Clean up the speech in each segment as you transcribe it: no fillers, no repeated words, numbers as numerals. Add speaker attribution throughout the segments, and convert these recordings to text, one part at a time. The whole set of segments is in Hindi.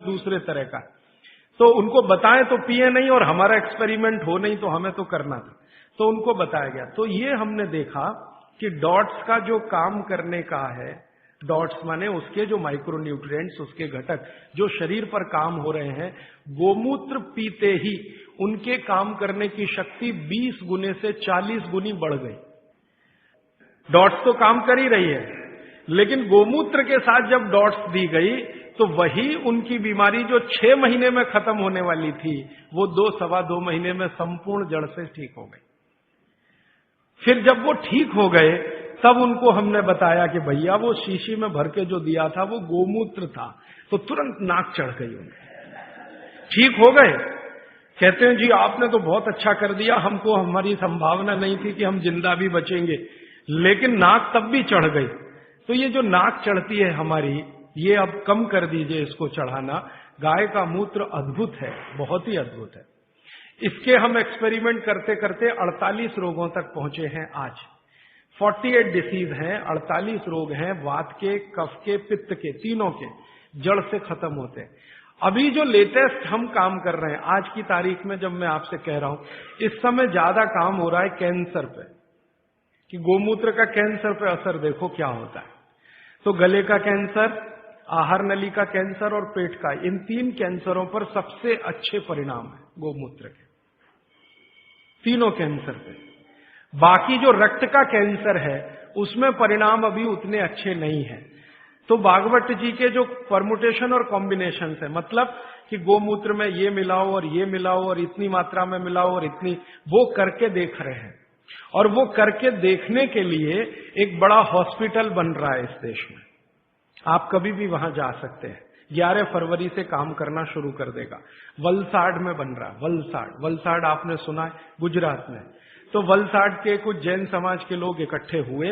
Speaker 1: दूसरे तरह का। तो उनको बताएं तो पिए नहीं, और हमारा एक्सपेरिमेंट हो नहीं तो हमें तो करना था, तो उनको बताया गया। तो ये हमने देखा कि डॉट्स का जो काम करने का है, डॉट्स माने उसके जो माइक्रोन्यूट्रिएंट्स, उसके घटक जो शरीर पर काम हो रहे हैं, गोमूत्र पीते ही उनके काम करने की शक्ति 20 गुने से 40 गुनी बढ़ गई। डॉट्स तो काम कर ही रही है, लेकिन गोमूत्र के साथ जब डॉट्स दी गई तो वही उनकी बीमारी जो 6 महीने में खत्म होने वाली थी, वो 2-2.25 महीने में संपूर्ण जड़ से ठीक हो गई। फिर जब वो ठीक हो गए तब उनको हमने बताया कि भैया वो शीशी में भर के जो दिया था वो गोमूत्र था। तो तुरंत नाक चढ़ गई उन्हें, ठीक हो गए। कहते हैं जी आपने तो बहुत अच्छा कर दिया, हमको हमारी संभावना नहीं थी कि हम जिंदा भी बचेंगे, लेकिन नाक तब भी चढ़ गई। तो ये जो नाक चढ़ती है हमारी, ये अब कम कर दीजिए इसको चढ़ाना। गाय का मूत्र अद्भुत है, बहुत ही अद्भुत है। इसके हम एक्सपेरिमेंट करते करते 48 रोगों तक पहुंचे हैं आज। 48 डिसीज हैं, 48 रोग हैं, वात के, कफ के, पित्त के, तीनों के जड़ से खत्म होते हैं। अभी जो लेटेस्ट हम काम कर रहे हैं आज की तारीख में, जब मैं आपसे कह रहा हूं, इस समय ज्यादा काम हो रहा है कैंसर पे, कि गोमूत्र का कैंसर पे असर देखो क्या होता है। तो गले का कैंसर, आहार नली का कैंसर और पेट का, इन 3 कैंसरों पर सबसे अच्छे परिणाम है गोमूत्र के, तीनों कैंसर पे। बाकी जो रक्त का कैंसर है उसमें परिणाम अभी उतने अच्छे नहीं हैं। तो भागवत जी के जो परमुटेशन और कॉम्बिनेशन है, मतलब कि गोमूत्र में ये मिलाओ और ये मिलाओ और इतनी मात्रा में मिलाओ और इतनी, वो करके देख रहे हैं। और वो करके देखने के लिए एक बड़ा हॉस्पिटल बन रहा है इस देश में, आप कभी भी वहां जा सकते हैं। 11 फरवरी से काम करना शुरू कर देगा। वलसाड में बन रहा है, वलसाड आपने सुना है, गुजरात में। तो वलसाड के कुछ जैन समाज के लोग इकट्ठे हुए,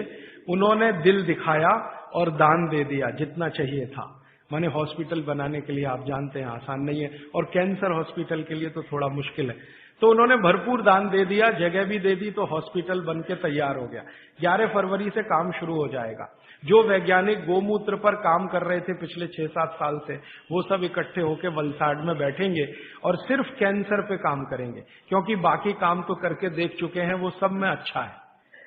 Speaker 1: उन्होंने दिल दिखाया और दान दे दिया जितना चाहिए था। माने हॉस्पिटल बनाने के लिए आप जानते हैं आसान नहीं है, और कैंसर हॉस्पिटल के लिए तो थोड़ा मुश्किल है। तो उन्होंने भरपूर दान दे दिया, जगह भी दे दी, तो हॉस्पिटल बन के तैयार हो गया। 11 फरवरी से काम शुरू हो जाएगा। जो वैज्ञानिक गोमूत्र पर काम कर रहे थे पिछले 6-7 साल से, वो सब इकट्ठे होकर वलसाड में बैठेंगे और सिर्फ कैंसर पे काम करेंगे, क्योंकि बाकी काम तो करके देख चुके हैं, वो सब में अच्छा है।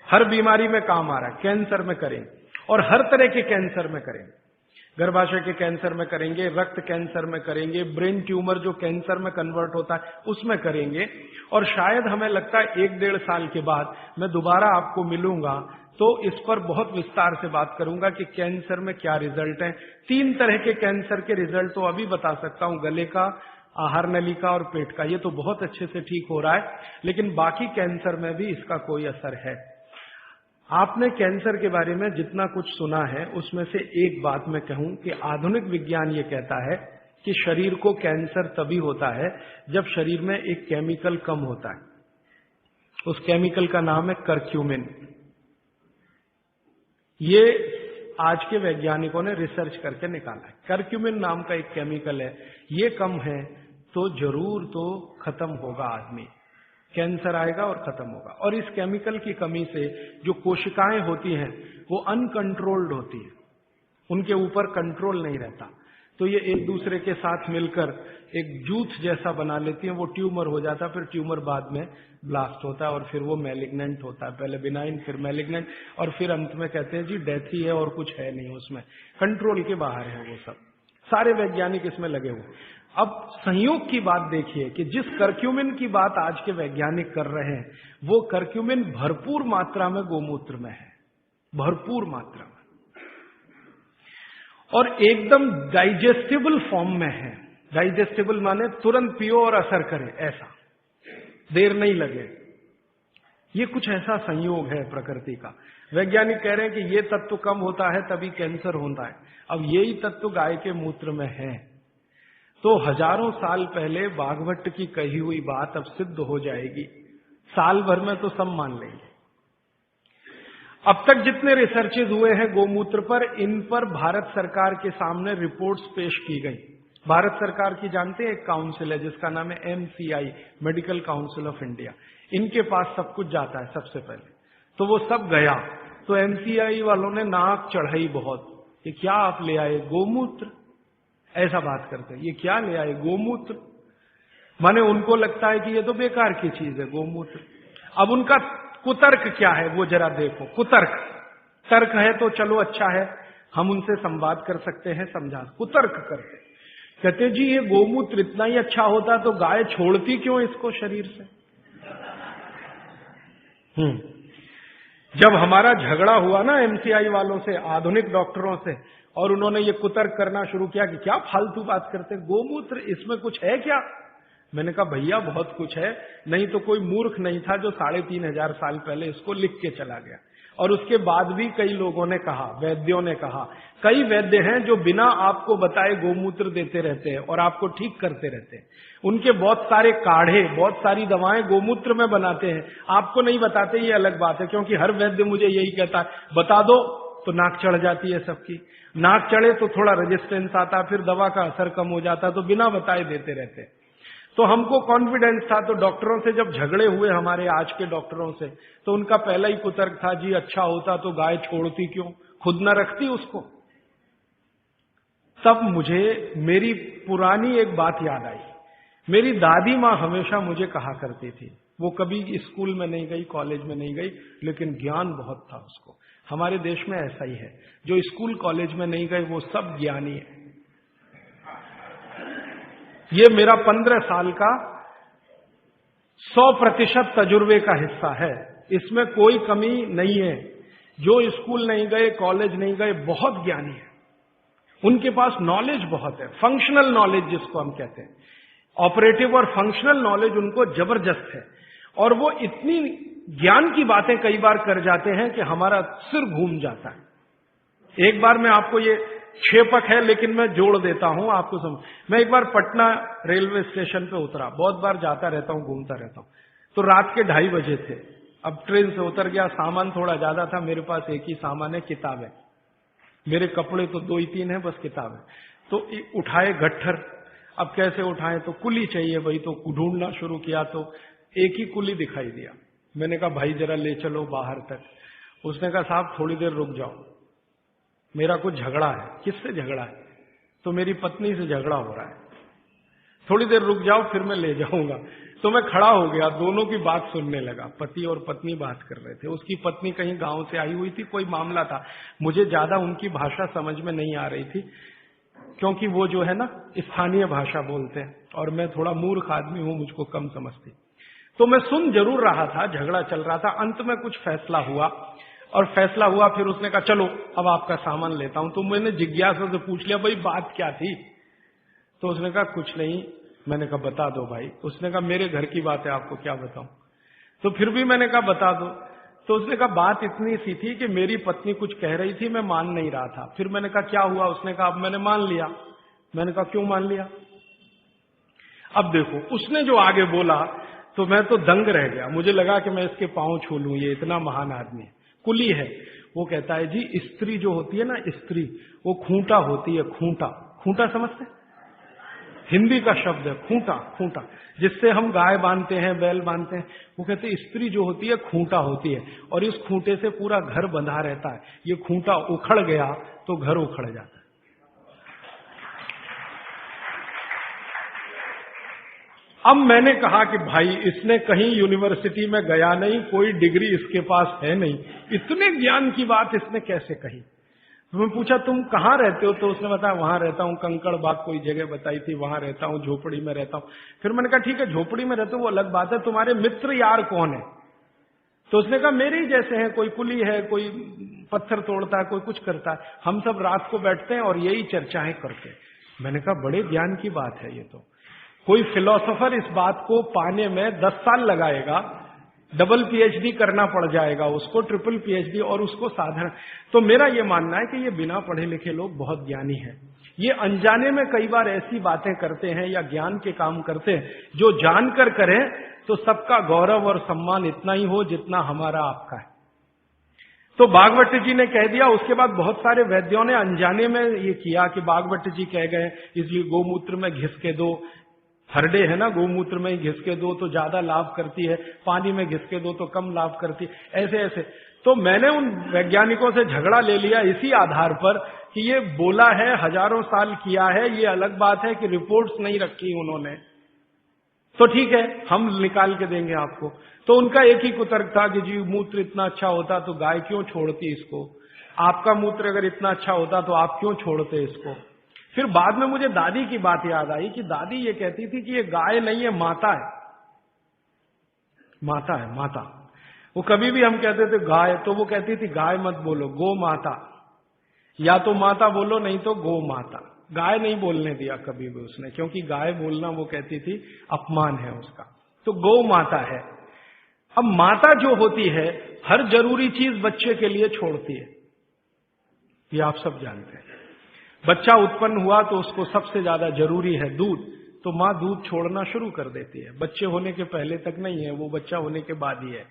Speaker 1: हर बीमारी में काम आ रहा है, कैंसर में करेंगे, और हर तरह के कैंसर में करेंगे। गर्भाशय के कैंसर में करेंगे, रक्त कैंसर में करेंगे, ब्रेन ट्यूमर जो कैंसर में कन्वर्ट होता है उसमें करेंगे। और शायद हमें लगता है 1-1.5 साल के बाद मैं दोबारा आपको मिलूंगा तो इस पर बहुत विस्तार से बात करूंगा कि कैंसर में क्या रिजल्ट है। 3 तरह के कैंसर के रिजल्ट तो अभी बता सकता हूं, गले का, आहार नली का और पेट का, ये तो बहुत अच्छे से ठीक हो रहा है, लेकिन बाकी कैंसर में भी इसका कोई असर है। आपने कैंसर के बारे में जितना कुछ सुना है उसमें से एक बात मैं कहूं कि आधुनिक विज्ञान ये कहता है कि शरीर को कैंसर तभी होता है जब शरीर में एक केमिकल कम होता है। उस केमिकल का नाम है करक्यूमिन। ये आज के वैज्ञानिकों ने रिसर्च करके निकाला है। करक्यूमिन नाम का एक केमिकल है, ये कम है तो जरूर तो खत्म होगा आदमी, कैंसर आएगा और खत्म होगा। और इस केमिकल की कमी से जो कोशिकाएं होती हैं वो अनकंट्रोल्ड होती है, उनके ऊपर कंट्रोल नहीं रहता, तो ये एक दूसरे के साथ मिलकर एक जूथ जैसा बना लेती हैं, वो ट्यूमर हो जाता है, फिर ट्यूमर बाद में ब्लास्ट होता है और फिर वो मैलिग्नेंट होता है, पहले बिनाइन फिर मैलिग्नेंट, और फिर अंत में कहते हैं जी डेथ ही है और कुछ है नहीं उसमें, कंट्रोल के बाहर है वो सब। सारे वैज्ञानिक इसमें लगे हुए। अब संयोग की बात देखिए कि जिस करक्यूमिन की बात आज के वैज्ञानिक कर रहे हैं, वो करक्यूमिन भरपूर मात्रा में गोमूत्र में है, भरपूर मात्रा में, और एकदम डाइजेस्टिबल फॉर्म में है। डाइजेस्टिबल माने तुरंत पियो और असर करे, ऐसा देर नहीं लगे। ये कुछ ऐसा संयोग है प्रकृति का। वैज्ञानिक कह रहे हैं कि ये तत्व कम होता है तभी कैंसर होता है। अब यही तत्व गाय के मूत्र में है। तो हजारों साल पहले भागवत की कही हुई बात अब सिद्ध हो जाएगी, साल भर में तो सब मान लेंगे। अब तक जितने रिसर्चेज हुए हैं गोमूत्र पर, इन पर भारत सरकार के सामने रिपोर्ट्स पेश की गई। भारत सरकार की जानते हैं एक काउंसिल है जिसका नाम है MCI, medical council of India. इनके पास सब कुछ जाता है सबसे पहले, तो वो सब गया। तो MCI वालों ने नाक चढ़ाई बहुत कि क्या आप ले आए गोमूत्र, ऐसा बात करते हैं। ये क्या ले आए गोमूत्र, माने उनको लगता है कि ये तो बेकार की चीज है गोमूत्र। अब उनका कुतर्क क्या है वो जरा देखो। कुतर्क, तर्क है तो चलो अच्छा है, हम उनसे संवाद कर सकते हैं, समझा। कुतर्क करते, कहते जी ये गोमूत्र इतना ही अच्छा होता तो गाय छोड़ती क्यों इसको शरीर से। जब हमारा झगड़ा हुआ ना एमसीआई वालों से, आधुनिक डॉक्टरों से, और उन्होंने ये कुतर्क करना शुरू किया कि क्या फालतू बात करते, गोमूत्र इसमें कुछ है क्या। मैंने कहा भैया बहुत कुछ है, नहीं तो कोई मूर्ख नहीं था जो 3500 साल पहले इसको लिख के चला गया। और उसके बाद भी कई लोगों ने कहा, वैद्यों ने कहा, कई वैद्य हैं जो बिना आपको बताए गोमूत्र देते रहते हैं और आपको ठीक करते रहते हैं। उनके बहुत सारे काढ़े, बहुत सारी दवाएं गोमूत्र में बनाते हैं, आपको नहीं बताते, ये अलग बात है। क्योंकि हर वैद्य मुझे यही कहता है बता दो, तो नाक चढ़ जाती है सबकी। नाक चढ़े तो थोड़ा रेजिस्टेंस आता, फिर दवा का असर कम हो जाता, तो बिना बताए देते रहते। तो हमको कॉन्फिडेंस था, तो डॉक्टरों से जब झगड़े हुए हमारे आज के डॉक्टरों से, तो उनका पहला ही कुतर्क था जी अच्छा होता तो गाय छोड़ती क्यों, खुद न रखती उसको। तब मुझे मेरी पुरानी एक बात याद आई। मेरी दादी मां हमेशा मुझे कहा करती थी, वो कभी स्कूल में नहीं गई, कॉलेज में नहीं गई, लेकिन ज्ञान बहुत था उसको। हमारे देश में ऐसा ही है, जो स्कूल कॉलेज में नहीं गए वो सब ज्ञानी है। ये मेरा 15 साल का 100% तजुर्बे का हिस्सा है, इसमें कोई कमी नहीं है। जो स्कूल नहीं गए, कॉलेज नहीं गए, बहुत ज्ञानी है, उनके पास नॉलेज बहुत है, फंक्शनल नॉलेज जिसको हम कहते हैं। ऑपरेटिव और फंक्शनल नॉलेज उनको जबरदस्त है, और वो इतनी ज्ञान की बातें कई बार कर जाते हैं कि हमारा सिर घूम जाता है। एक बार मैं आपको, ये क्षेपक है लेकिन मैं जोड़ देता हूं आपको समझ। मैं एक बार पटना रेलवे स्टेशन पे उतरा, बहुत बार जाता रहता हूं, घूमता रहता हूं। तो रात के 2:30 बजे थे। अब ट्रेन से उतर गया, सामान थोड़ा ज्यादा था, मेरे पास एक ही सामान है, किताब है। मेरे कपड़े तो 2 ही 3 है, बस किताब है। तो उठाए गट्ठर, अब कैसे उठाएं, तो कुली चाहिए भाई, तो ढूंढना शुरू किया तो एक ही कुली दिखाई दिया। मैंने कहा भाई जरा ले चलो बाहर तक। उसने कहा साहब थोड़ी देर रुक जाओ, मेरा कुछ झगड़ा है। किससे झगड़ा है? तो मेरी पत्नी से झगड़ा हो रहा है, थोड़ी देर रुक जाओ फिर मैं ले जाऊंगा। तो मैं खड़ा हो गया, दोनों की बात सुनने लगा। पति और पत्नी बात कर रहे थे। उसकी पत्नी कहीं गांव से आई हुई थी, कोई मामला था। मुझे ज्यादा उनकी भाषा समझ में नहीं आ रही थी, क्योंकि वो जो है ना स्थानीय भाषा बोलते हैं, और मैं थोड़ा मूर्ख आदमी हूं, मुझको कम समझती। तो मैं सुन जरूर रहा था, झगड़ा चल रहा था। अंत में कुछ फैसला हुआ, और फैसला हुआ, फिर उसने कहा चलो अब आपका सामान लेता हूं। तो मैंने जिज्ञासा से पूछ लिया भाई बात क्या थी? तो उसने कहा कुछ नहीं। मैंने कहा बता दो भाई। उसने कहा मेरे घर की बात है, आपको क्या बताऊं। तो फिर भी मैंने कहा बता दो। तो उसने कहा बात इतनी सी थी कि मेरी पत्नी कुछ कह रही थी, मैं मान नहीं रहा था। फिर मैंने कहा क्या हुआ? उसने कहा अब मैंने मान लिया। मैंने कहा क्यों मान लिया? अब देखो उसने जो आगे बोला तो मैं तो दंग रह गया। मुझे लगा कि मैं इसके पांव छू लूं, ये इतना महान आदमी है। कुली है। वो कहता है जी स्त्री जो होती है ना, स्त्री वो खूंटा होती है। खूंटा, खूंटा समझते? हिंदी का शब्द है खूंटा। खूंटा जिससे हम गाय बांधते हैं, बैल बांधते हैं। वो कहते हैं स्त्री जो होती है खूंटा होती है, और इस खूंटे से पूरा घर बंधा रहता है। ये खूंटा उखड़ गया तो घर उखड़ जाता है। अब मैंने कहा कि भाई इसने कहीं यूनिवर्सिटी में गया नहीं, कोई डिग्री इसके पास है नहीं, इतने ज्ञान की बात इसने कैसे कही। मैं पूछा तुम कहाँ रहते हो? तो उसने बताया वहां रहता हूँ, कंकड़बाग कोई जगह बताई थी, वहां रहता हूँ, झोपड़ी में रहता हूँ। फिर मैंने कहा ठीक है झोपड़ी में रहते हो वो अलग बात है, तुम्हारे मित्र यार कौन है? तो उसने कहा मेरे ही जैसे हैं, कोई कुली है, कोई पत्थर तोड़ता है, कोई कुछ करता है। हम सब रात को बैठते हैं और यही चर्चाएं करते हैं। मैंने कहा बड़े ज्ञान की बात है ये तो। कोई फिलोसोफर इस बात को पाने में 10 साल लगाएगा, डबल पीएचडी करना पड़ जाएगा उसको, ट्रिपल पीएचडी, और उसको साधारण। तो मेरा ये मानना है कि ये बिना पढ़े लिखे लोग बहुत ज्ञानी हैं। ये अनजाने में कई बार ऐसी बातें करते हैं या ज्ञान के काम करते हैं जो जानकर करें तो सबका गौरव और सम्मान इतना ही हो जितना हमारा आपका है। तो बागवट जी ने कह दिया। उसके बाद बहुत सारे वैद्यों ने अनजाने में ये किया कि बागवट जी कह गए इसलिए गोमूत्र में घिस के दो, हरडे है ना, गोमूत्र में घिस के दो तो ज्यादा लाभ करती है, पानी में घिस के दो तो कम लाभ करती है, ऐसे ऐसे। तो मैंने उन वैज्ञानिकों से झगड़ा ले लिया इसी आधार पर कि ये बोला है, हजारों साल किया है, ये अलग बात है कि रिपोर्ट्स नहीं रखी उन्होंने, तो ठीक है हम निकाल के देंगे आपको। तो उनका एक ही कुतर्क था कि जी मूत्र इतना अच्छा होता तो गाय क्यों छोड़ती इसको, आपका मूत्र अगर इतना अच्छा होता तो आप क्यों छोड़ते इसको। फिर बाद में मुझे दादी की बात याद आई कि दादी ये कहती थी कि ये गाय नहीं है, माता है, माता है, माता। वो कभी भी हम कहते थे गाय, तो वो कहती थी गाय मत बोलो, गो माता, या तो माता बोलो नहीं तो गो माता। गाय नहीं बोलने दिया कभी भी उसने, क्योंकि गाय बोलना वो कहती थी अपमान है उसका, तो गौ माता है। अब माता जो होती है हर जरूरी चीज बच्चे के लिए छोड़ती है, ये आप सब जानते हैं। बच्चा उत्पन्न हुआ तो उसको सबसे ज्यादा जरूरी है दूध, तो मां दूध छोड़ना शुरू कर देती है। बच्चे होने के पहले तक नहीं है, वो बच्चा होने के बाद ही है।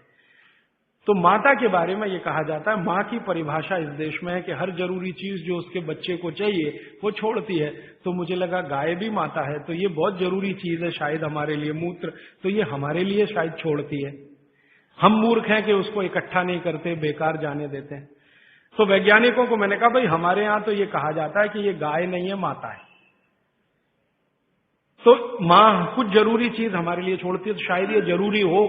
Speaker 1: तो माता के बारे में ये कहा जाता है, मां की परिभाषा इस देश में है कि हर जरूरी चीज जो उसके बच्चे को चाहिए वो छोड़ती है। तो मुझे लगा गाय भी माता है, तो ये बहुत जरूरी चीज है शायद हमारे लिए, मूत्र, तो ये हमारे लिए शायद छोड़ती है। हम मूर्ख हैं कि उसको इकट्ठा नहीं करते, बेकार जाने देते हैं। तो वैज्ञानिकों को मैंने कहा भाई हमारे यहां तो ये कहा जाता है कि ये गाय नहीं है, माता है। तो मां कुछ जरूरी चीज हमारे लिए छोड़ती है, तो शायद ये जरूरी हो।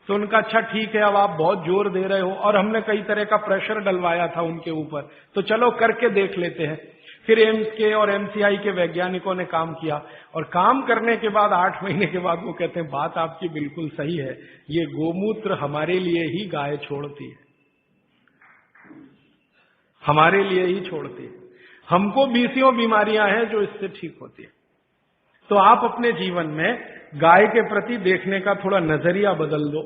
Speaker 1: तो उनका अच्छा ठीक है, अब आप बहुत जोर दे रहे हो, और हमने कई तरह का प्रेशर डलवाया था उनके ऊपर, तो चलो करके देख लेते हैं। फिर एम्स के और एमसीआई के वैज्ञानिकों ने काम किया, और काम करने के बाद 8 महीने के बाद वो कहते हैं बात आपकी बिल्कुल सही है, ये गोमूत्र हमारे लिए ही गाय छोड़ती है, हमारे लिए ही छोड़ती है। हमको बीसियों बीमारियां हैं जो इससे ठीक होती है। तो आप अपने जीवन में गाय के प्रति देखने का थोड़ा नजरिया बदल दो।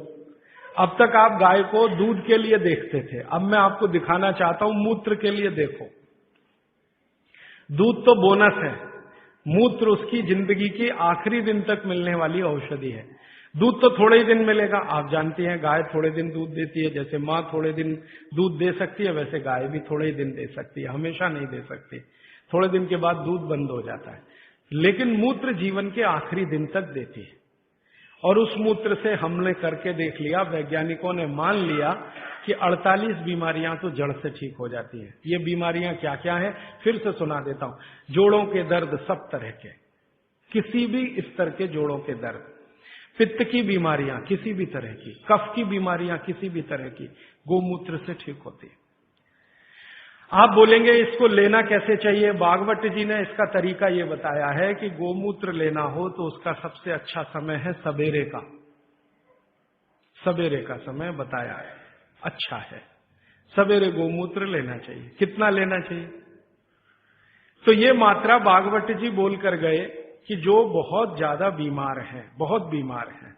Speaker 1: अब तक आप गाय को दूध के लिए देखते थे, अब मैं आपको दिखाना चाहता हूं मूत्र के लिए देखो। दूध तो बोनस है, मूत्र उसकी जिंदगी के आखिरी दिन तक मिलने वाली औषधि है। दूध तो थोड़े ही दिन मिलेगा, आप जानती हैं गाय थोड़े दिन दूध देती है, जैसे मां थोड़े दिन दूध दे सकती है वैसे गाय भी थोड़े ही दिन दे सकती है, हमेशा नहीं दे सकती। थोड़े दिन के बाद दूध बंद हो जाता है, लेकिन मूत्र जीवन के आखिरी दिन तक देती है। और उस मूत्र से हमने करके देख लिया, वैज्ञानिकों ने मान लिया कि 48 बीमारियां तो जड़ से ठीक हो जाती है। ये बीमारियां क्या क्या हैं फिर से सुना देता हूं। जोड़ों के दर्द सब तरह के, किसी भी स्तर के जोड़ों के दर्द, पित्त की बीमारियां किसी भी तरह की, कफ की बीमारियां किसी भी तरह की, गोमूत्र से ठीक होती है। आप बोलेंगे इसको लेना कैसे चाहिए? भागवत जी ने इसका तरीका ये बताया है कि गोमूत्र लेना हो तो उसका सबसे अच्छा समय है सवेरे का, सवेरे का समय बताया है, अच्छा है, सवेरे गोमूत्र लेना चाहिए। कितना लेना चाहिए? तो ये मात्रा भागवत जी बोल कर गए कि जो बहुत ज्यादा बीमार हैं, बहुत बीमार हैं,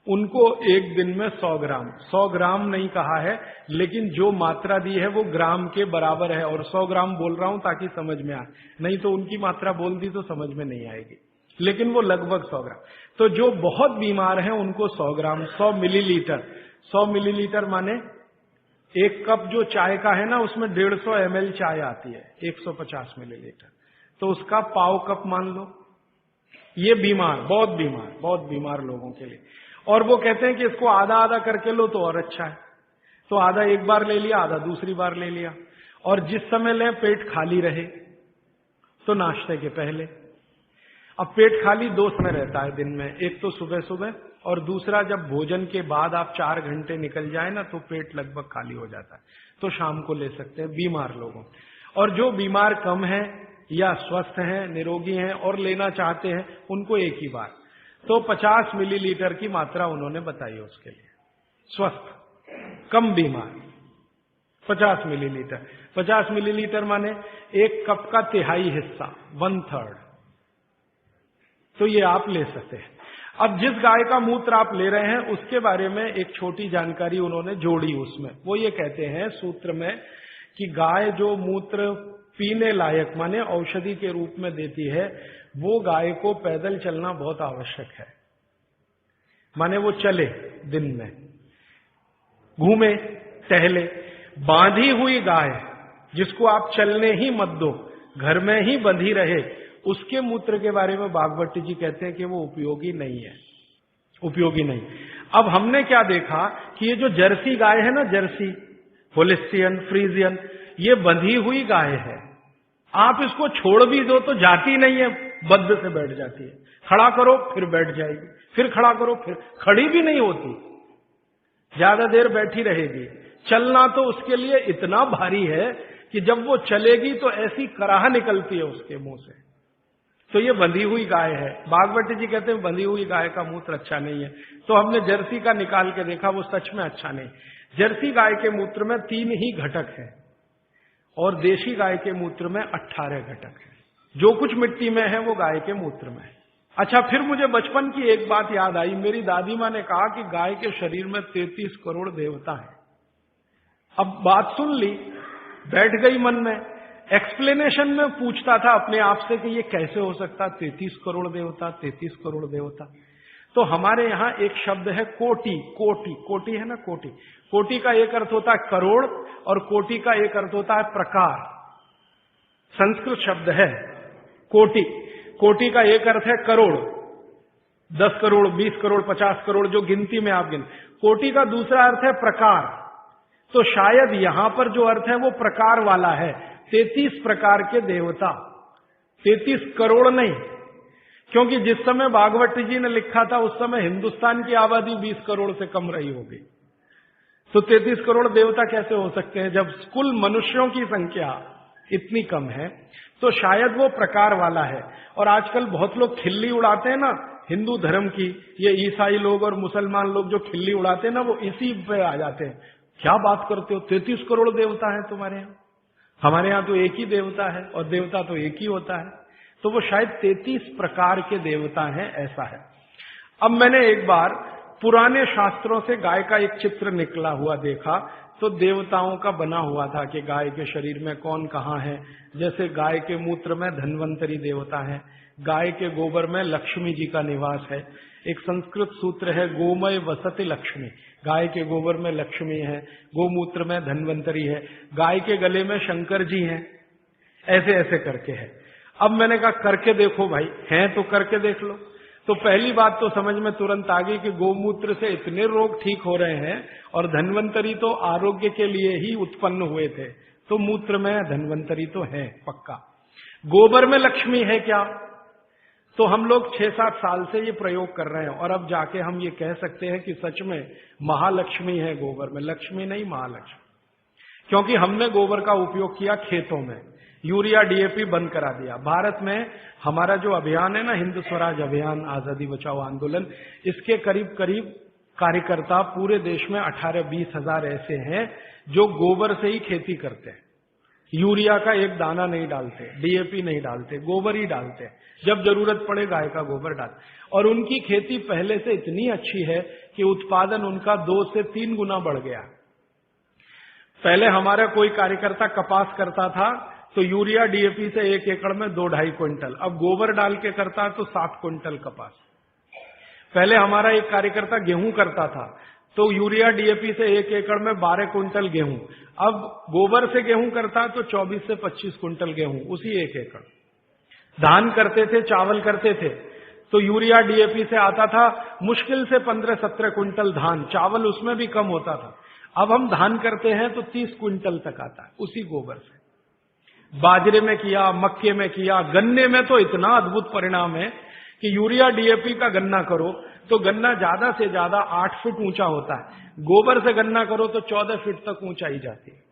Speaker 1: उनको एक दिन में 100 ग्राम, 100 ग्राम नहीं कहा है, लेकिन जो मात्रा दी है वो ग्राम के बराबर है। और 100 ग्राम बोल रहा हूं ताकि समझ में आए, नहीं तो उनकी मात्रा बोल दी तो समझ में नहीं आएगी, लेकिन वो लगभग 100 ग्राम। तो जो बहुत बीमार हैं उनको 100 ग्राम, 100 मिलीलीटर, 100 मिलीलीटर माने एक कप जो चाय का है ना उसमें 150 ml चाय आती है, 150 मिलीलीटर, तो उसका पाव कप मान लो। ये बीमार, बहुत बीमार लोगों के लिए। और वो कहते हैं कि इसको आधा आधा करके लो तो और अच्छा है, तो आधा एक बार ले लिया, आधा दूसरी बार ले लिया। और जिस समय लें पेट खाली रहे, तो नाश्ते के पहले। अब पेट खाली 2 समय रहता है दिन में, एक तो सुबह सुबह, और दूसरा जब भोजन के बाद आप 4 घंटे निकल जाए ना तो पेट लगभग खाली हो जाता है, तो शाम को ले सकते हैं बीमार लोगों। और जो बीमार कम है या स्वस्थ हैं, निरोगी हैं और लेना चाहते हैं, उनको एक ही बार। तो 50 मिलीलीटर की मात्रा उन्होंने बताई उसके लिए। स्वस्थ कम बीमार 50 मिलीलीटर, 50 मिलीलीटर माने एक कप का तिहाई हिस्सा, 1/3। तो ये आप ले सकते हैं। अब जिस गाय का मूत्र आप ले रहे हैं उसके बारे में एक छोटी जानकारी उन्होंने जोड़ी उसमें। वो ये कहते हैं सूत्र में कि गाय जो मूत्र पीने लायक माने औषधि के रूप में देती है, वो गाय को पैदल चलना बहुत आवश्यक है। माने वो चले, दिन में घूमे टहले। बांधी हुई गाय जिसको आप चलने ही मत दो, घर में ही बंधी रहे, उसके मूत्र के बारे में भागवत जी कहते हैं कि वो उपयोगी नहीं है, उपयोगी नहीं। अब हमने क्या देखा कि ये जो जर्सी गाय है ना, जर्सी, होलिस्टियन, फ्रीजियन, ये बंधी हुई गाय है, आप इसको छोड़ भी दो तो जाती नहीं है, बद्ध से बैठ जाती है। खड़ा करो फिर बैठ जाएगी, फिर खड़ा करो फिर खड़ी भी नहीं होती, ज्यादा देर बैठी रहेगी। चलना तो उसके लिए इतना भारी है कि जब वो चलेगी तो ऐसी कराह निकलती है उसके मुंह से। तो ये बंधी हुई गाय है। भागवती जी कहते हैं बंधी हुई गाय का मूत्र अच्छा नहीं है। तो हमने जर्सी का निकाल के देखा, वो सच में अच्छा नहीं। जर्सी गाय के मूत्र में 3 ही घटक है और देशी गाय के मूत्र में 18 घटक है। जो कुछ मिट्टी में है वो गाय के मूत्र में है। अच्छा, फिर मुझे बचपन की एक बात याद आई। मेरी दादी माँ ने कहा कि गाय के शरीर में 33 करोड़ देवता है। अब बात सुन ली, बैठ गई मन में। एक्सप्लेनेशन में पूछता था अपने आप से कि ये कैसे हो सकता, 33 करोड़ देवता, 33 करोड़ देवता। तो हमारे यहां एक शब्द है कोटि। कोटि, कोटि है ना, कोटि। कोटि का एक अर्थ होता है करोड़ और कोटि का एक अर्थ होता है प्रकार। संस्कृत शब्द है कोटि। कोटि का एक अर्थ है करोड़, 10 करोड़, 20 करोड़, 50 करोड़, जो गिनती में आप गिन। कोटि का दूसरा अर्थ है प्रकार। तो शायद यहां पर जो अर्थ है वो प्रकार वाला है। 33 प्रकार के देवता, 33 करोड़ नहीं, क्योंकि जिस समय भागवत जी ने लिखा था उस समय हिंदुस्तान की आबादी 20 करोड़ से कम रही होगी। तो 33 करोड़ देवता कैसे हो सकते हैं जब कुल मनुष्यों की संख्या इतनी कम है। तो शायद वो प्रकार वाला है। और आजकल बहुत लोग खिल्ली उड़ाते हैं ना हिंदू धर्म की, ये ईसाई लोग और मुसलमान लोग जो खिल्ली उड़ाते हैं ना, वो इसी पे आ जाते हैं। क्या बात करते हो, 33 करोड़ देवता है तुम्हारे यहाँ? हमारे यहाँ तो एक ही देवता है और देवता तो एक ही होता है। तो वो शायद 33 प्रकार के देवता हैं, ऐसा है। अब मैंने एक बार पुराने शास्त्रों से गाय का एक चित्र निकला हुआ देखा, तो देवताओं का बना हुआ था कि गाय के शरीर में कौन कहाँ है। जैसे गाय के मूत्र में धन्वंतरी देवता है, गाय के गोबर में लक्ष्मी जी का निवास है। एक संस्कृत सूत्र है गोमय वसति लक्ष्मी, गाय के गोबर में लक्ष्मी है, गोमूत्र में धन्वंतरी है, गाय के गले में शंकर जी हैं। ऐसे ऐसे करके है। अब मैंने कहा करके देखो भाई, हैं तो करके देख लो। तो पहली बात तो समझ में तुरंत आ गई कि गोमूत्र से इतने रोग ठीक हो रहे हैं और धन्वंतरी तो आरोग्य के लिए ही उत्पन्न हुए थे, तो मूत्र में धन्वंतरी तो है पक्का। गोबर में लक्ष्मी है क्या? तो हम लोग 6-7 साल से ये प्रयोग कर रहे हैं और अब जाके हम ये कह सकते हैं कि सच में महालक्ष्मी है गोबर में, लक्ष्मी नहीं महालक्ष्मी। क्योंकि हमने गोबर का उपयोग किया खेतों में, यूरिया डीएपी बंद करा दिया। भारत में हमारा जो अभियान है ना, हिंद स्वराज अभियान, आजादी बचाओ आंदोलन, इसके करीब करीब कार्यकर्ता पूरे देश में 18-20 हजार ऐसे हैं जो गोबर से ही खेती करते हैं। यूरिया का एक दाना नहीं डालते, डीएपी नहीं डालते, गोबर ही डालते। जब जरूरत पड़े गाय का गोबर डालते। और उनकी खेती पहले से इतनी अच्छी है कि उत्पादन उनका 2 से 3 गुना बढ़ गया। पहले हमारा कोई कार्यकर्ता कपास करता था तो यूरिया डीएपी से 1 एकड़ में 2-2.5 क्विंटल, अब गोबर डाल के करता है तो 7 क्विंटल कपास। पहले हमारा एक कार्यकर्ता गेहूं करता था तो यूरिया डीएपी से 1 एकड़ में 12 क्विंटल गेहूं, अब गोबर से गेहूं करता है तो 24 से 25 क्विंटल गेहूं उसी 1 एकड़। धान करते थे, चावल करते थे तो यूरिया डीएपी से आता था मुश्किल से 15-17 क्विंटल धान, चावल उसमें भी कम होता था। अब हम धान करते हैं तो 30 क्विंटल तक आता है उसी गोबर से। बाजरे में किया, मक्के में किया, गन्ने में तो इतना अद्भुत परिणाम है कि यूरिया डीएपी का गन्ना करो तो गन्ना ज्यादा से ज्यादा 8 फीट ऊंचा होता है, गोबर से गन्ना करो तो 14 फीट तक ऊंचाई जाती है।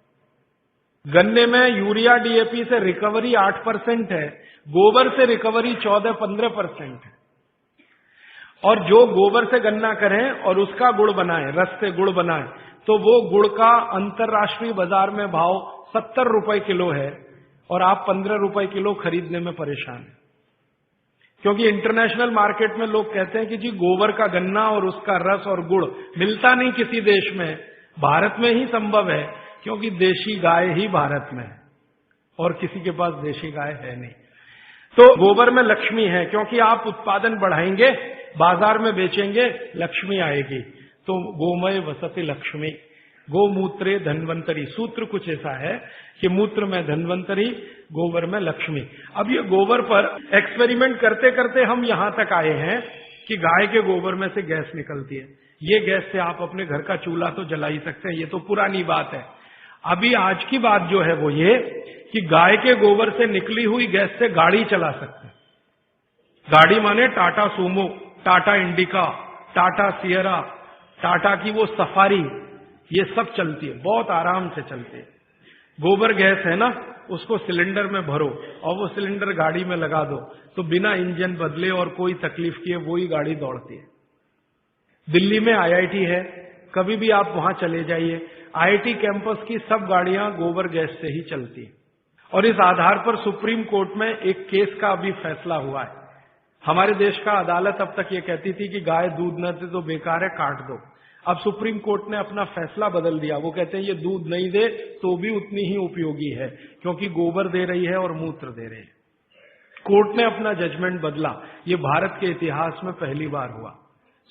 Speaker 1: गन्ने में यूरिया डीएपी से रिकवरी 8% है, गोबर से रिकवरी 14-15% है। और जो गोबर से गन्ना करें और उसका गुड़ बनाएं, रस से गुड़ बनाएं, तो वो गुड़ का अंतरराष्ट्रीय बाजार में भाव 70 रुपए किलो है और आप 15 रुपए किलो खरीदने में परेशान हैं। क्योंकि इंटरनेशनल मार्केट में लोग कहते हैं कि जी गोबर का गन्ना और उसका रस और गुड़ मिलता नहीं किसी देश में, भारत में ही संभव है, क्योंकि देशी गाय ही भारत में है और किसी के पास देशी गाय है नहीं। तो गोबर में लक्ष्मी है, क्योंकि आप उत्पादन बढ़ाएंगे, बाजार में बेचेंगे, लक्ष्मी आएगी। तो गोमय वसति लक्ष्मी, गोमूत्रे धन्वंतरी। सूत्र कुछ ऐसा है कि मूत्र में धन्वंतरी, गोबर में लक्ष्मी। अब ये गोबर पर एक्सपेरिमेंट करते करते हम यहां तक आए हैं कि गाय के गोबर में से गैस निकलती है। ये गैस से आप अपने घर का चूल्हा तो जला ही सकते हैं, ये तो पुरानी बात है। अभी आज की बात जो है वो ये कि गाय के गोबर से निकली हुई गैस से गाड़ी चला सकते हैं। गाड़ी माने Tata Sumo, Tata indica, Tata Sierra, Tata की वो सफारी, ये सब चलती है, बहुत आराम से चलती है। गोबर गैस है ना, उसको सिलेंडर में भरो और वो सिलेंडर गाड़ी में लगा दो तो बिना इंजन बदले और कोई तकलीफ किए वही गाड़ी दौड़ती है। दिल्ली में आईआईटी है, कभी भी आप वहां चले जाइए, आईआईटी कैंपस की सब गाड़ियां गोबर गैस से ही चलती है। और इस आधार पर सुप्रीम कोर्ट में एक केस का अभी फैसला हुआ है। हमारे देश का अदालत अब तक ये कहती थी कि गाय दूध न दे तो बेकार है, काट दो। अब सुप्रीम कोर्ट ने अपना फैसला बदल दिया, वो कहते हैं ये दूध नहीं दे तो भी उतनी ही उपयोगी है, क्योंकि गोबर दे रही है और मूत्र दे रही है। कोर्ट ने अपना जजमेंट बदला, ये भारत के इतिहास में पहली बार हुआ।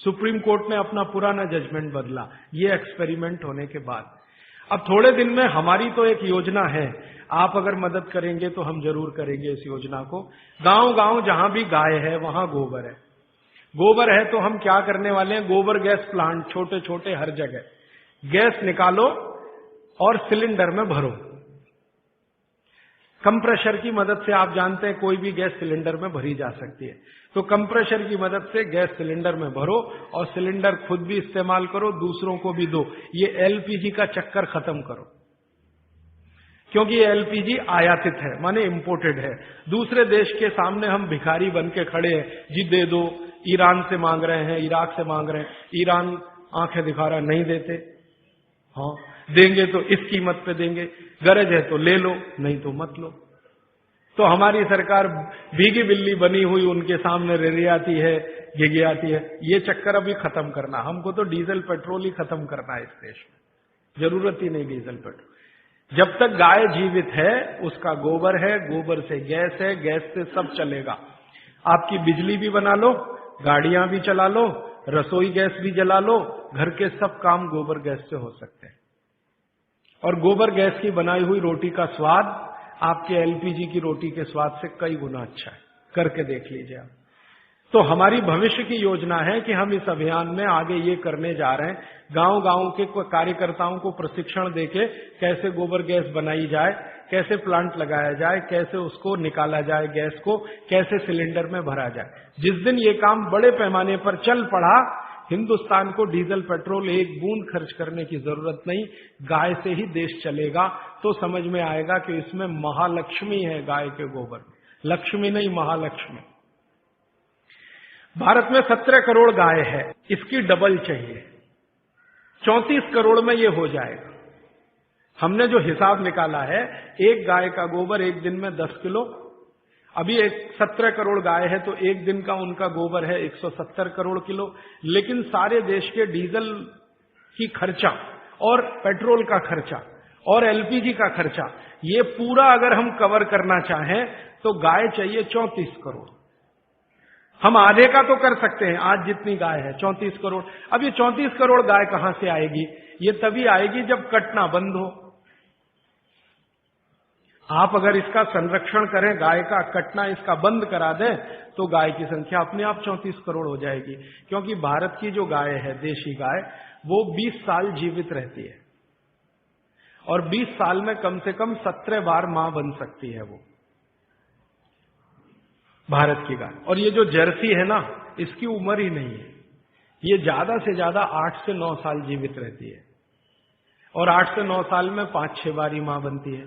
Speaker 1: सुप्रीम कोर्ट ने अपना पुराना जजमेंट बदला, ये एक्सपेरिमेंट होने के बाद। अब थोड़े दिन में हमारी तो एक योजना है, आप अगर मदद करेंगे तो हम जरूर करेंगे इस योजना को। गांव गांव जहां भी गाय है वहां गोबर है। गोबर है तो हम क्या करने वाले हैं, गोबर गैस प्लांट छोटे छोटे हर जगह, गैस निकालो और सिलेंडर में भरो। कंप्रेशर की मदद से, आप जानते हैं कोई भी गैस सिलेंडर में भरी जा सकती है, तो कंप्रेशर की मदद से गैस सिलेंडर में भरो और सिलेंडर खुद भी इस्तेमाल करो, दूसरों को भी दो। ये एलपीजी का चक्कर खत्म करो, क्योंकि ये एलपीजी आयातित है, माने इंपोर्टेड है। दूसरे देश के सामने हम भिखारी बन के खड़े हैं, जी दे दो। ईरान से मांग रहे हैं, इराक से मांग रहे हैं, ईरान आंखें दिखा रहा, नहीं देते। हाँ, देंगे तो इस कीमत पे देंगे, गरज है तो ले लो, नहीं तो मत लो। तो हमारी सरकार भीगी बिल्ली बनी हुई उनके सामने रिरियाती है, गिगियाती है। ये चक्कर अभी खत्म करना, हमको तो डीजल पेट्रोल ही खत्म करना है इस देश में, जरूरत ही नहीं डीजल पेट्रोल। जब तक गाय जीवित है उसका गोबर है, गोबर से गैस है, गैस से सब चलेगा। आपकी बिजली भी बना लो, गाड़ियां भी चला लो, रसोई गैस भी जला लो, घर के सब काम गोबर गैस से हो सकते हैं। और गोबर गैस की बनाई हुई रोटी का स्वाद आपके एलपीजी की रोटी के स्वाद से कई गुना अच्छा है, करके देख लीजिए आप। तो हमारी भविष्य की योजना है कि हम इस अभियान में आगे ये करने जा रहे हैं, गांव गांव के कार्यकर्ताओं को प्रशिक्षण देके कैसे गोबर गैस बनाई जाए, कैसे प्लांट लगाया जाए, कैसे उसको निकाला जाए, गैस को कैसे सिलेंडर में भरा जाए। जिस दिन ये काम बड़े पैमाने पर चल पड़ा, हिंदुस्तान को डीजल पेट्रोल एक बूंद खर्च करने की जरूरत नहीं, गाय से ही देश चलेगा। तो समझ में आएगा कि इसमें महालक्ष्मी है गाय के गोबर में, लक्ष्मी नहीं महालक्ष्मी। भारत में 17 करोड़ गाय है, इसकी डबल चाहिए, 34 करोड़ में ये हो जाएगा। हमने जो हिसाब निकाला है, एक गाय का गोबर एक दिन में 10 किलो, अभी 17 करोड़ गाय है तो एक दिन का उनका गोबर है 170 करोड़ किलो। लेकिन सारे देश के डीजल की खर्चा और पेट्रोल का खर्चा और एलपीजी का खर्चा, ये पूरा अगर हम कवर करना चाहें तो गाय चाहिए 34 करोड़। हम आधे का तो कर सकते हैं, आज जितनी गाय है 34 करोड़। अब ये 34 करोड़ गाय कहां से आएगी? ये तभी आएगी जब कटना बंद हो। आप अगर इसका संरक्षण करें, गाय का कटना इसका बंद करा दें, तो गाय की संख्या अपने आप 34 करोड़ हो जाएगी। क्योंकि भारत की जो गाय है, देशी गाय, वो 20 साल जीवित रहती है और 20 साल में कम से कम 17 बार मां बन सकती है वो भारत की गाय। और ये जो जर्सी है ना, इसकी उम्र ही नहीं है, ये ज्यादा से ज्यादा 8 से 9 साल जीवित रहती है और 8 से 9 साल में 5-6 बार ही मां बनती है।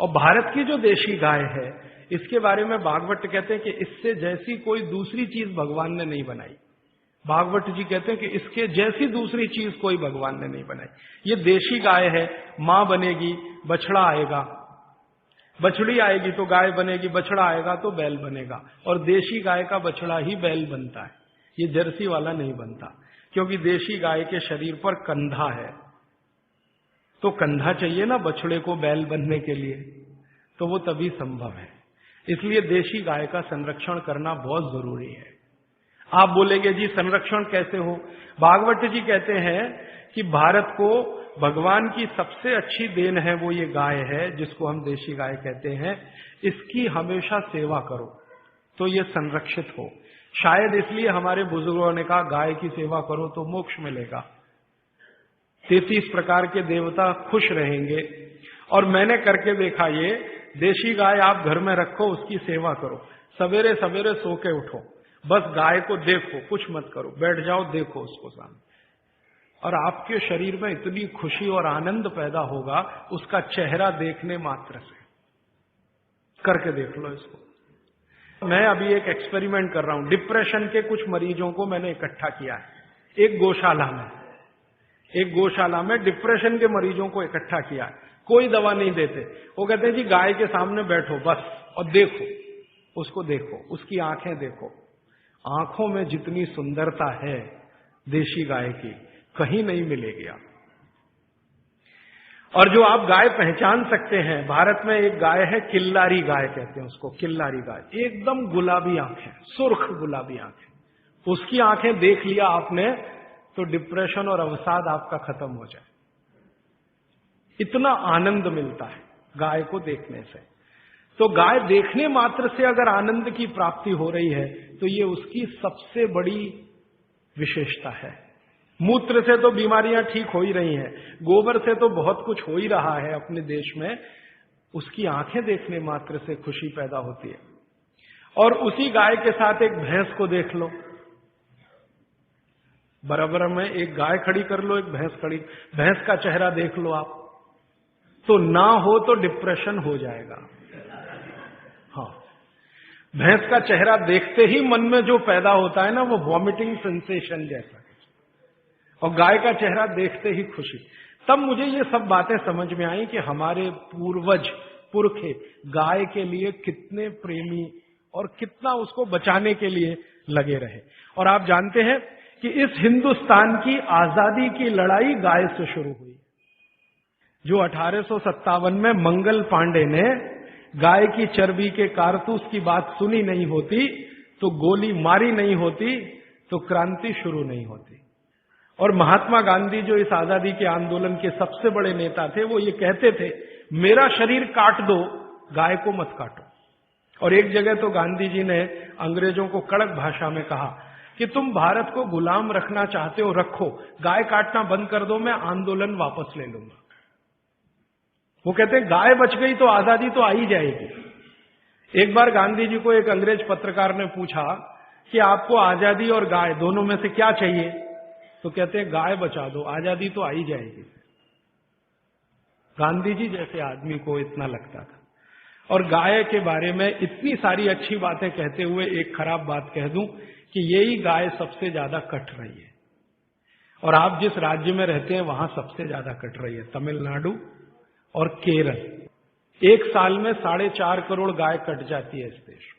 Speaker 1: और भारत की जो देशी गाय है, इसके बारे में भागवत कहते हैं कि इससे जैसी कोई दूसरी चीज भगवान ने नहीं बनाई। भागवत जी कहते हैं कि इसके जैसी दूसरी चीज कोई भगवान ने नहीं बनाई। ये देशी गाय है, मां बनेगी, बछड़ा आएगा, बछड़ी आएगी तो गाय बनेगी, बछड़ा आएगा तो बैल बनेगा। और देशी गाय का बछड़ा ही बैल बनता है, ये जर्सी वाला नहीं बनता। क्योंकि देशी गाय के शरीर पर कंधा है, तो कंधा चाहिए ना बछड़े को बैल बनने के लिए, तो वो तभी संभव है। इसलिए देशी गाय का संरक्षण करना बहुत जरूरी है। आप बोलेंगे जी संरक्षण कैसे हो? भागवत जी कहते हैं कि भारत को भगवान की सबसे अच्छी देन है वो ये गाय है, जिसको हम देशी गाय कहते हैं। इसकी हमेशा सेवा करो तो ये संरक्षित हो। शायद इसलिए हमारे बुजुर्गों ने कहा गाय की सेवा करो तो मोक्ष मिलेगा, 33 प्रकार के देवता खुश रहेंगे। और मैंने करके देखा, ये देशी गाय आप घर में रखो, उसकी सेवा करो, सवेरे सवेरे सो के उठो, बस गाय को देखो, कुछ मत करो, बैठ जाओ, देखो उसको सामने, और आपके शरीर में इतनी खुशी और आनंद पैदा होगा उसका चेहरा देखने मात्र से। करके देख लो इसको। मैं अभी एक एक्सपेरिमेंट कर रहा हूं, डिप्रेशन के कुछ मरीजों को मैंने इकट्ठा किया है एक गौशाला में डिप्रेशन के मरीजों को इकट्ठा किया है। कोई दवा नहीं देते, वो कहते हैं जी गाय के सामने बैठो बस और देखो, उसको देखो, उसकी आंखें देखो, आंखों में जितनी सुंदरता है देशी गाय की कहीं नहीं मिलेगी आप। और जो आप गाय पहचान सकते हैं, भारत में एक गाय है किल्लारी गाय कहते हैं उसको, किल्लारी गाय, एकदम गुलाबी आंखें, सुर्ख गुलाबी आंखें, उसकी आंखें देख लिया आपने तो डिप्रेशन और अवसाद आपका खत्म हो जाए। इतना आनंद मिलता है गाय को देखने से। तो गाय देखने मात्र से अगर आनंद की प्राप्ति हो रही है तो ये उसकी सबसे बड़ी विशेषता है। मूत्र से तो बीमारियां ठीक हो ही रही हैं, गोबर से तो बहुत कुछ हो ही रहा है अपने देश में, उसकी आंखें देखने मात्र से खुशी पैदा होती है। और उसी गाय के साथ एक भैंस को देख लो, बराबर में एक गाय खड़ी कर लो, एक भैंस खड़ी, भैंस का चेहरा देख लो आप, तो ना हो तो डिप्रेशन हो जाएगा। हाँ, भैंस का चेहरा देखते ही मन में जो पैदा होता है ना, वो वॉमिटिंग सेंसेशन जैसा, और गाय का चेहरा देखते ही खुशी। तब मुझे ये सब बातें समझ में आई कि हमारे पुरखे गाय के लिए कितने प्रेमी और कितना उसको बचाने के लिए लगे रहे। और आप जानते हैं कि इस हिंदुस्तान की आजादी की लड़ाई गाय से शुरू हुई। जो 1857 में मंगल पांडे ने गाय की चर्बी के कारतूस की बात सुनी नहीं होती, तो गोली मारी नहीं होती, तो क्रांति शुरू नहीं होती। और महात्मा गांधी जो इस आजादी के आंदोलन के सबसे बड़े नेता थे, वो ये कहते थे मेरा शरीर काट दो, गाय को मत काटो। और एक जगह तो गांधी जी ने अंग्रेजों को कड़क भाषा में कहा कि तुम भारत को गुलाम रखना चाहते हो, रखो, गाय काटना बंद कर दो, मैं आंदोलन वापस ले लूंगा। वो कहते हैं गाय बच गई तो आजादी तो आ ही जाएगी। एक बार गांधी जी को एक अंग्रेज पत्रकार ने पूछा कि आपको आजादी और गाय दोनों में से क्या चाहिए, तो कहते हैं गाय बचा दो, आजादी तो आ ही जाएगी। गांधी जी जैसे आदमी को इतना लगता था। और गाय के बारे में इतनी सारी अच्छी बातें कहते हुए एक खराब बात कह दूं कि यही गाय सबसे ज्यादा कट रही है। और आप जिस राज्य में रहते हैं वहां सबसे ज्यादा कट रही है, तमिलनाडु और केरल। एक साल में 4.5 करोड़ गाय कट जाती है इस देश।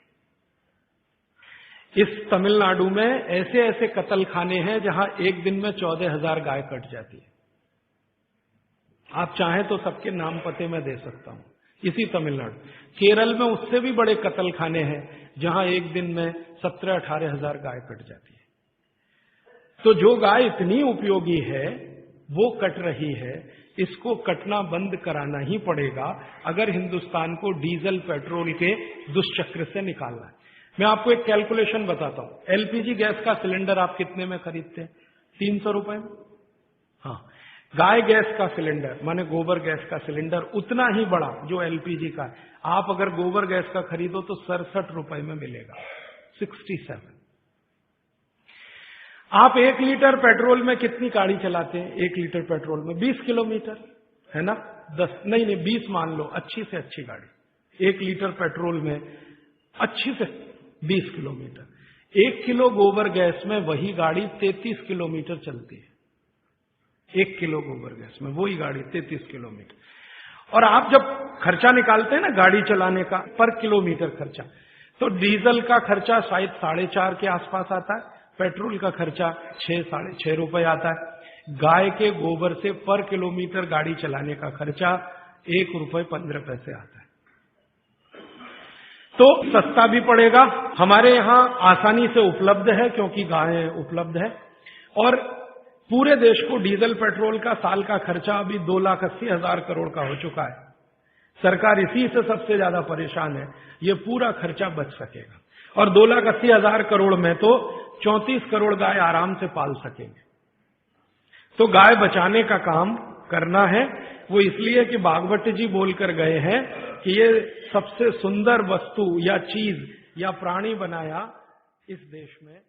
Speaker 1: इस तमिलनाडु में ऐसे ऐसे कत्ल खाने हैं जहां एक दिन में 14,000 गाय कट जाती है। आप चाहें तो सबके नाम पते मैं दे सकता हूं, इसी तमिलनाडु। केरल में उससे भी बड़े कत्ल खाने हैं जहां एक दिन में 17-18,000 गाय कट जाती है। तो जो गाय इतनी उपयोगी है वो कट रही है, इसको कटना बंद कराना ही पड़ेगा अगर हिंदुस्तान को डीजल पेट्रोल के दुष्चक्र से निकालना है। मैं आपको एक कैलकुलेशन बताता हूं। एलपीजी गैस का सिलेंडर आप कितने में खरीदते हैं? 300 रुपए में। हाँ, गाय गैस का सिलेंडर माने गोबर गैस का सिलेंडर उतना ही बड़ा जो एलपीजी का है, आप अगर गोबर गैस का खरीदो तो 67 रुपए में मिलेगा, 67। आप 1 लीटर पेट्रोल में कितनी गाड़ी चलाते हैं? 1 लीटर पेट्रोल में 20 किलोमीटर, है ना? 10 नहीं 20 मान लो, अच्छी से अच्छी गाड़ी 1 लीटर पेट्रोल में अच्छी से 20 किलोमीटर। 1 किलो गोबर गैस में वही गाड़ी 33 किलोमीटर चलती है। 1 किलो गोबर गैस में वही गाड़ी 33 किलोमीटर। और आप जब खर्चा निकालते हैं ना गाड़ी चलाने का पर किलोमीटर खर्चा, तो डीजल का खर्चा शायद 4.5 के आसपास आता है, पेट्रोल का खर्चा 6-6.5 रुपए आता है। गाय के गोबर से पर किलोमीटर गाड़ी चलाने का खर्चा 1 रुपए 15 पैसे आता है। तो सस्ता भी पड़ेगा, हमारे यहां आसानी से उपलब्ध है क्योंकि गाय उपलब्ध है। और पूरे देश को डीजल पेट्रोल का साल का खर्चा अभी 2,80,000 करोड़ का हो चुका है। सरकार इसी से सबसे ज्यादा परेशान है, ये पूरा खर्चा बच सकेगा। और 2,80,000 करोड़ में तो 34 करोड़ गाय आराम से पाल सकेंगे। तो गाय बचाने का काम करना है वो इसलिए कि भागवत जी बोलकर गए हैं कि ये सबसे सुंदर वस्तु या चीज या प्राणी बनाया इस देश में